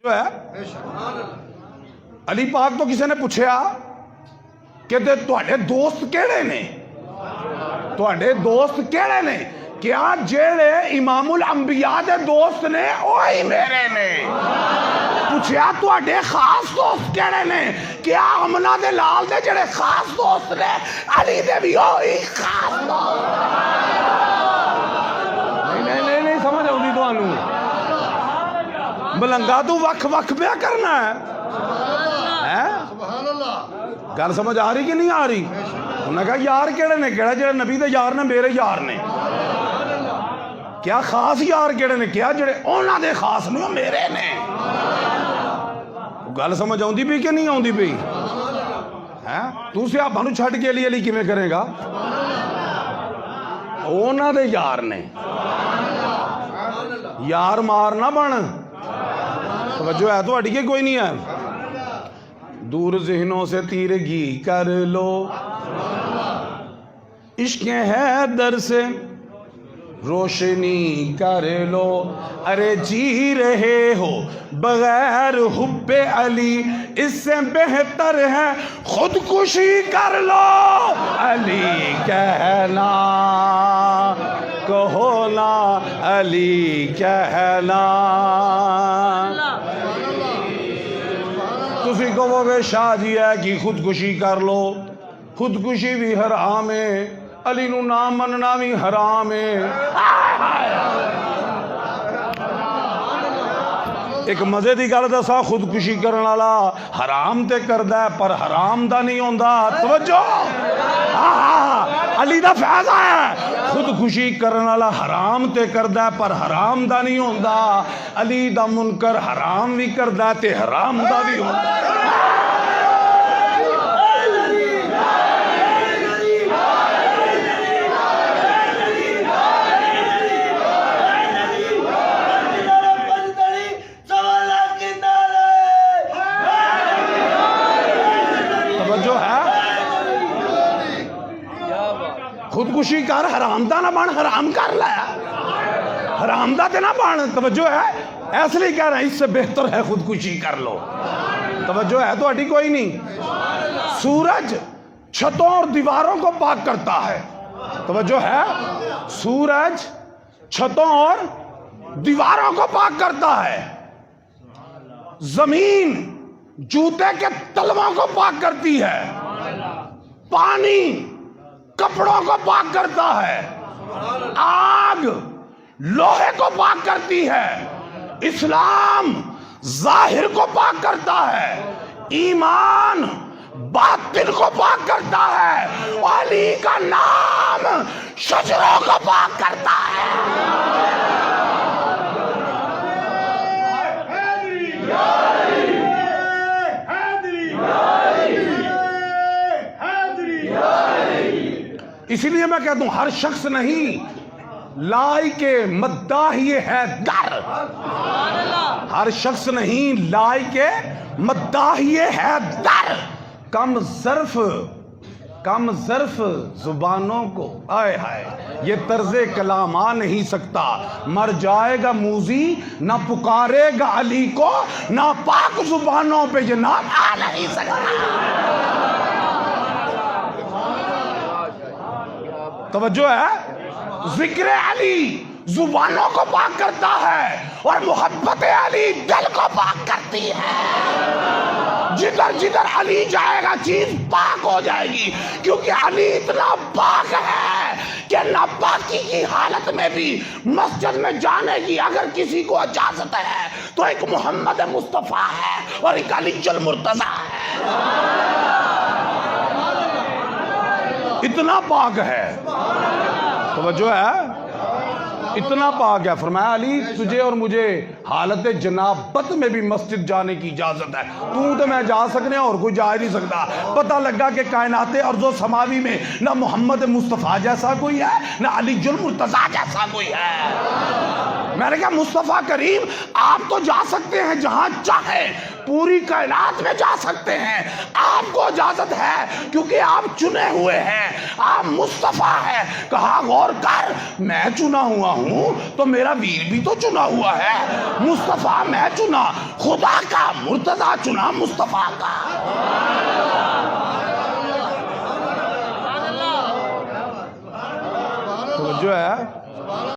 جو ہے علی پاک تو کسی نے پوچھا کہ تواڈے دوست کیڑے نے، تواڈے دوست کیڑے نے؟ کیا جیڑے امام الانبیاء دے دوست نے وہی میرے نے؟ پوچھا تواڈے خاص دوست کیڑے نے؟ کیا امنا دے لال دے جڑے خاص دوست نے علی دے بھی وہی خاص دوست؟ نہیں سمجھ آؤندی تانوں؟ ملنگا تو وکھ وکھ پیا کرنا ہے، گل سمجھ آ رہی کہ نہیں آ رہی؟ انہوں نے کہا یار کیڑے نے؟ کہڑا جڑے نبی دے یار نے میرے یار نے؟ کیا خاص یار کیڑے نے؟ کیا جڑے انہاں دے خاص نے وہ میرے نے؟ گل سمجھ آؤندی پئی کہ نہیں آؤندی پئی؟ تو صحابہ نو چھڈ کے علی علی کیویں کرے گا؟ انہاں دے یار نے، یار مار نہ بن۔ توجہ ہے تہاڈی کہ کوئی نہیں ہے؟ دور ذہنوں سے تیرگی کر لو، عشق حیدر سے روشنی کر لو، ارے جی رہے ہو بغیر حب علی اس سے بہتر ہے خودکشی کر لو۔ علی کہنا کہو نا، علی کہنا۔ تسی کہو گے شاہ جی ہے کہ خودکشی کر لو، خودکشی بھی حرام ہے، علی نو نام مننا بھی حرام ہے۔ ایک مزے دی گل دسا، خودکشی کرن والا حرام تے کردا ہے پر حرام دا نہیں ہوندا۔ توجہ، علی دا فیض ہے، خودکشی کرن والا حرام تے کردا ہے پر حرام دا نہیں ہوندا۔ علی دا منکر حرام بھی کردا ہے تے حرام دا بھی ہوندا۔ خودکشی کر، حرام دا نہ بن، حرام کر لایا، حرام دا تے نہ بن۔ توجہ ہے، اس لیے کہہ رہے ہیں اس سے بہتر ہے خودکشی کر لو۔ توجہ ہے تہاڈی کوئی نہیں؟ سورج چھتوں اور دیواروں کو پاک کرتا ہے۔ توجہ ہے، سورج چھتوں اور دیواروں کو پاک کرتا ہے، زمین جوتے کے تلووں کو پاک کرتی ہے، پانی کپڑوں کو پاک کرتا ہے، آگ لوہے کو پاک کرتی ہے، اسلام ظاہر کو پاک کرتا ہے، ایمان باطن کو پاک کرتا ہے، علی کا نام شجروں کو پاک کرتا ہے۔ اسی لیے میں کہتا ہوں ہر شخص نہیں لائق مداحی حیدر، ہر شخص نہیں لائق مداحی حیدر۔ کم ظرف زبانوں کو، آئے ہائے یہ طرز کلام آ نہیں سکتا، مر جائے گا موذی نہ پکارے گا علی کو، نہ پاک زبانوں پہ یہ نام آ نہیں سکتا۔ توجہ ہے، ذکر علی زبانوں کو پاک کرتا ہے اور محبت علی دل کو پاک کرتی ہے۔ جدھر جدھر علی جائے گا چیز پاک ہو جائے گی، کیونکہ علی اتنا پاک ہے کہ ناپاکی کی حالت میں بھی مسجد میں جانے کی اگر کسی کو اجازت ہے تو ایک محمد مصطفیٰ ہے اور ایک علی المرتضیٰ ہے۔ اتنا پاک ہے، توجہ ہے، اتنا پاک ہے۔ فرمایا علی تجھے اور مجھے حالت جنابت میں بھی مسجد جانے کی اجازت ہے، تو میں جا سکنے اور کوئی جا نہیں سکتا۔ پتہ لگا کہ کائنات ارض و سماوی میں نہ محمد مصطفیٰ جیسا کوئی ہے، نہ علی المرتضیٰ جیسا کوئی ہے۔ میں نے کہا مصطفیٰ کریم آپ تو جا سکتے ہیں جہاں چاہے، پوری کائنات میں جا سکتے ہیں، آپ کو اجازت ہے کیونکہ آپ چنے ہوئے ہیں، آپ مصطفیٰ ہیں۔ کہا غور کر، میں چنا ہوا ہوں تو میرا ویر بھی تو چنا ہوا ہے، مصطفیٰ میں چنا، خدا کا مرتضیٰ چنا مصطفیٰ کا۔ توجہ ہے؟